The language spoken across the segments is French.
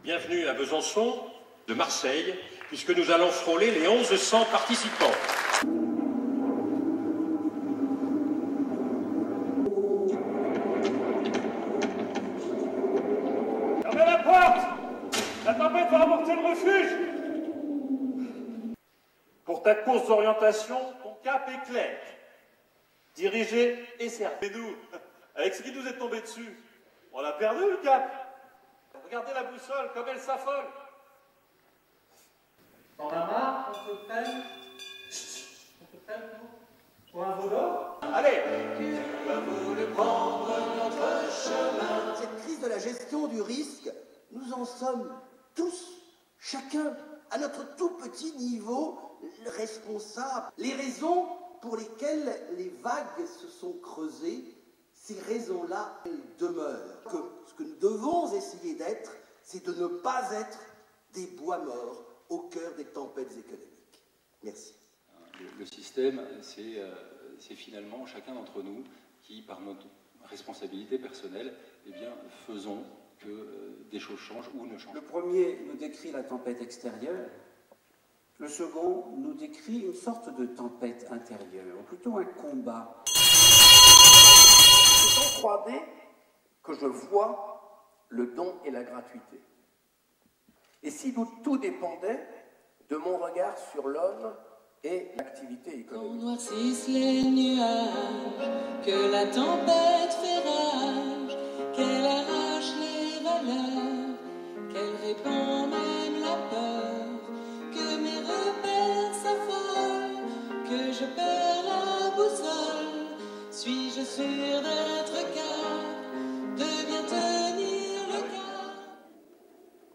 Bienvenue à Besançon, de Marseille, puisque nous allons frôler les 1100 participants. Fermez la porte! La tempête va remporter le refuge! Pour ta course d'orientation, ton cap est clair. Dirigé et servi. Mais nous, avec ce qui nous est tombé dessus, on l'a perdu le cap. Regardez la boussole, comme elle s'affole. T'en as marre qu'on te prenne? On te prenne, nous? Pour un voleur? Allez! Qui a voulu prendre notre chemin? Cette crise de la gestion du risque, nous en sommes tous, chacun, à notre tout petit niveau, responsables. Les raisons pour lesquelles les vagues se sont creusées, ces raisons-là, elles demeurent. Ce que nous devons essayer d'être, c'est de ne pas être des bois morts au cœur des tempêtes économiques. Merci. Le système, c'est finalement chacun d'entre nous qui, par notre responsabilité personnelle, eh bien, faisons que des choses changent ou ne changent pas. Le premier nous décrit la tempête extérieure, le second nous décrit une sorte de tempête intérieure, ou plutôt un combat. C'est en 3D que je vois le don et la gratuité. Et si tout dépendait de mon regard sur l'homme et l'activité économique. Qu'on noircisse les nuages, que la tempête fait rage, qu'elle arrache les valeurs, qu'elle répand même la peur, que mes repères s'affolent, que je perds la boussole. Suis-je sûr d'être capable de bien tenir le cap?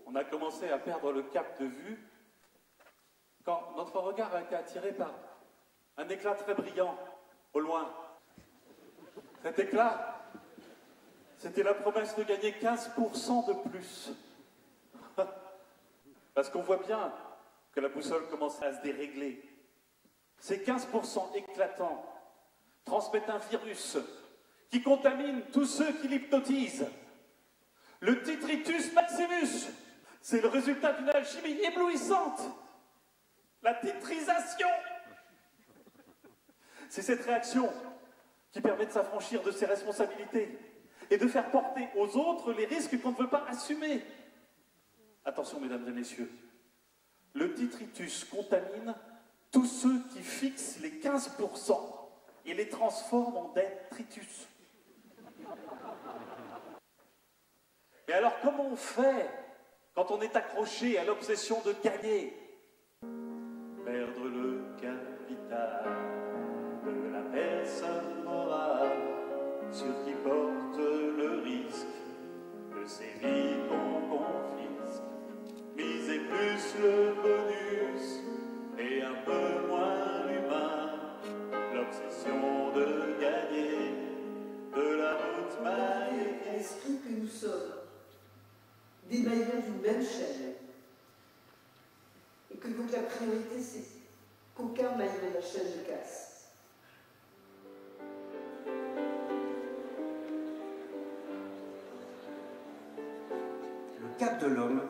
On a commencé à perdre le cap de vue quand notre regard a été attiré par un éclat très brillant au loin. Cet éclat, c'était la promesse de gagner 15% de plus. Parce qu'on voit bien que la boussole commence à se dérégler. Ces 15% éclatants transmettent un virus qui contamine tous ceux qui l'hypnotisent. Le Titritus maximus, c'est le résultat d'une alchimie éblouissante. La titrisation. C'est cette réaction qui permet de s'affranchir de ses responsabilités et de faire porter aux autres les risques qu'on ne veut pas assumer. Attention, mesdames et messieurs, le Titritus contamine tous ceux qui fixent les 15% et les transforment en détritus. Et alors, comment on fait quand on est accroché à l'obsession de gagner? Perdre le capital de la personne morale sur qui porte le risque de ces vies qu'on confisque. Miser plus le bonus et un peu moins l'humain, l'obsession de gagner de la haute maille. L'esprit que nous sommes, des maillons d'une même chaîne. Et que donc la priorité, c'est qu'aucun maillon de la chaîne ne casse. Le cap de l'homme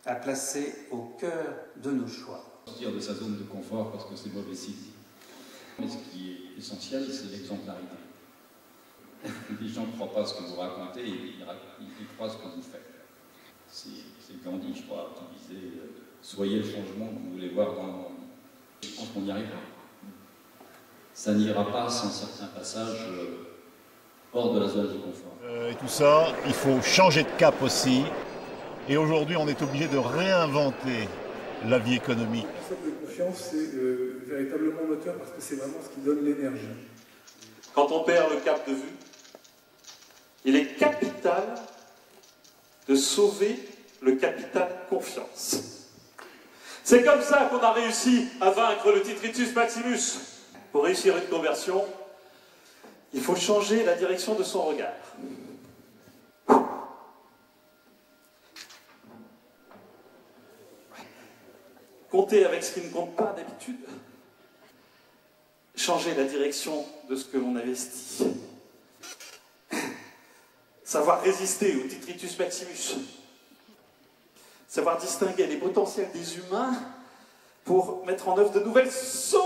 a placé au cœur de nos choix. Sortir de sa zone de confort parce que c'est mauvais signe. Mais ce qui est essentiel, c'est l'exemplarité. Les gens ne croient pas ce que vous racontez, ils croient ce que vous faites. C'est Gandhi, je crois, qui disait soyez le changement que vous voulez voir dans le monde. Je pense qu'on n'y arrivera. Ça n'ira pas sans certains passages hors de la zone de confort. Et tout ça, il faut changer de cap aussi. Et aujourd'hui, on est obligé de réinventer la vie économique. Le concept de confiance, c'est véritablement moteur parce que c'est vraiment ce qui donne l'énergie. Quand on perd le cap de vue, il est capital de sauver le capital confiance. C'est comme ça qu'on a réussi à vaincre le Titritus maximus. Pour réussir une conversion, il faut changer la direction de son regard. Compter avec ce qui ne compte pas d'habitude. Changer la direction de ce que l'on investit. Savoir résister au Titritus maximus. savoir distinguer les potentiels des humains pour mettre en œuvre de nouvelles solutions.